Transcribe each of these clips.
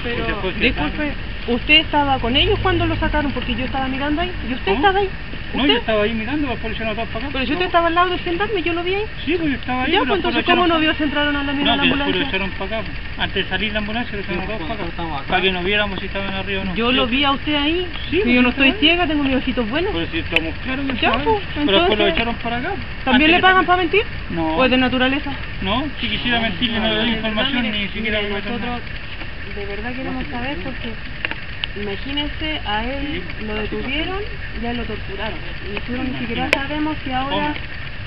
Pero, disculpe, ¿usted estaba con ellos cuando lo sacaron? Porque yo estaba mirando ahí. ¿Y usted estaba ahí? No, yo estaba ahí mirando, los policías no estaban para acá. Pero si usted estaba al lado del gendarme, yo lo vi ahí. Sí, pues yo estaba ahí. Ya, pues entonces, ¿cómo no vio si entraron a la mira la ambulancia? No, que después lo echaron para acá. Antes de salir la ambulancia, lo echaron a todos para acá. Para que no viéramos si estaban arriba o no. Yo lo vi a usted ahí. Sí, yo no estoy ciega, tengo mis ojitos buenos. Pero si estamos claros que ya, saben. Pues, pero después lo echaron para acá. ¿También le pagan para mentir? No. ¿O es de naturaleza? No, si quisiera mentirle no le doy información ni siquiera lo nosotros de verdad queremos saber porque imagínense, a él lo detuvieron y a él lo torturaron. Y nosotros ni siquiera sabemos si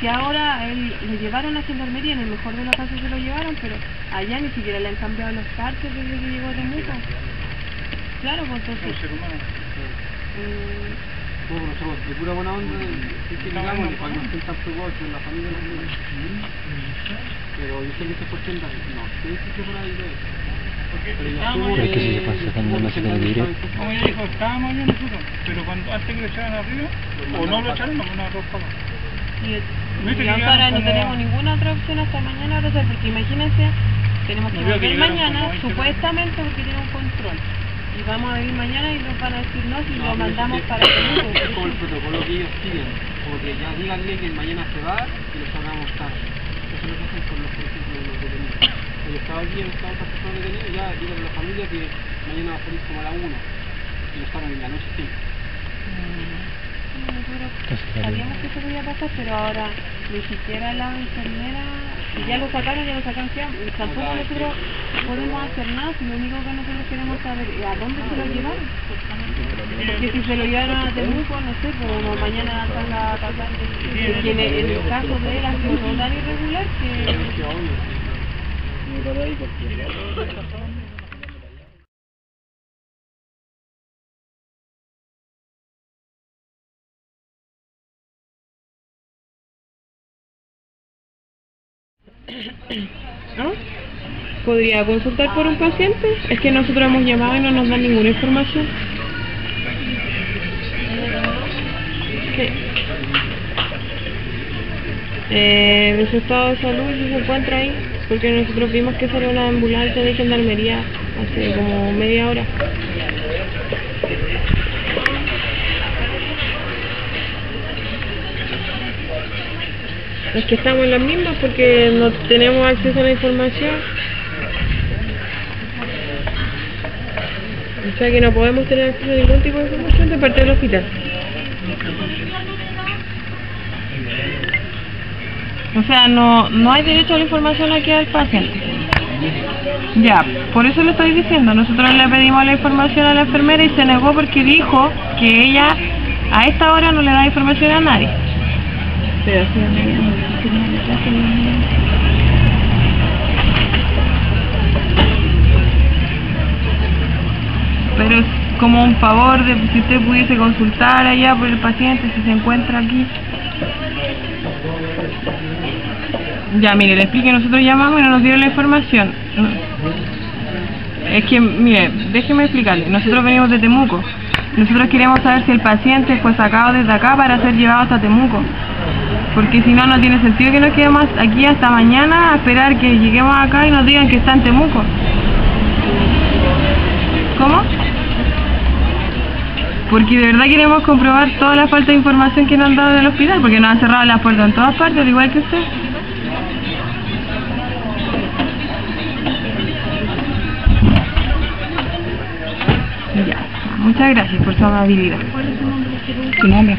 ahora a él lo llevaron a gendarmería, en el mejor de los casos se lo llevaron, pero allá ni siquiera le han cambiado los parches desde que llegó Temuco. Claro, pues entonces... Bueno, nosotros de pura buena onda, digamos, para que no estén tan preocupados en la familia de los niños. Pero yo sé que se fue gendarme, no, sé que por ahí lo es. Pero es que si se pasa sacando no se tiene que ir. Como ella dijo, estábamos yo nosotros, pero cuando antes que lo echaran arriba, o no lo echaron, nos van a robar. Y ahora no tenemos ninguna otra opción hasta mañana, porque imagínense, tenemos que volver mañana, supuestamente porque tiene un control. Y vamos a venir mañana y nos van a decir no, si lo mandamos para Temuco. Es como el protocolo que ellos siguen, como que ya díganle que mañana se va y lo sacamos tarde. Eso es lo que hacen con los, por ejemplo, los detenidos. Yo estaba aquí, estaba otra persona detenida, ya díganle a la familia que mañana va a salir como a la 1 y lo sacan en la noche siempre. Nosotros sabíamos que eso podía pasar, pero ahora ni siquiera la enfermera, si ya lo sacaron, tampoco nosotros podemos hacer nada, si lo único que nosotros queremos saber es a dónde se lo llevaron. Porque si se lo llevaron a Temuco, no sé, como mañana salga a pasar, que en el caso de él ha sido tan irregular que... ¿No? ¿Podría consultar por un paciente? Es que nosotros hemos llamado y no nos dan ninguna información. Sí. De su estado de salud, si se encuentra ahí, porque nosotros vimos que salió una ambulancia de gendarmería hace como media hora. Es que estamos en las mismas porque no tenemos acceso a la información. O sea que no podemos tener acceso a ningún tipo de información de parte del hospital. O sea, no hay derecho a la información aquí al paciente. Ya, por eso le estoy diciendo, nosotros le pedimos la información a la enfermera y se negó porque dijo que ella a esta hora no le da información a nadie. Pero sí, pero es como un favor de si usted pudiese consultar allá por el paciente si se encuentra aquí. Ya, mire, le expliqué, nosotros llamamos y no nos dieron la información. Es que, mire, déjeme explicarle, nosotros venimos de Temuco. Nosotros queremos saber si el paciente fue sacado desde acá para ser llevado hasta Temuco. Porque si no, no tiene sentido que nos quedemos aquí hasta mañana a esperar que lleguemos acá y nos digan que está en Temuco. ¿Cómo? Porque de verdad queremos comprobar toda la falta de información que nos han dado del hospital, porque nos han cerrado las puertas en todas partes, al igual que usted. Ya, muchas gracias por su amabilidad. ¿Tu nombre?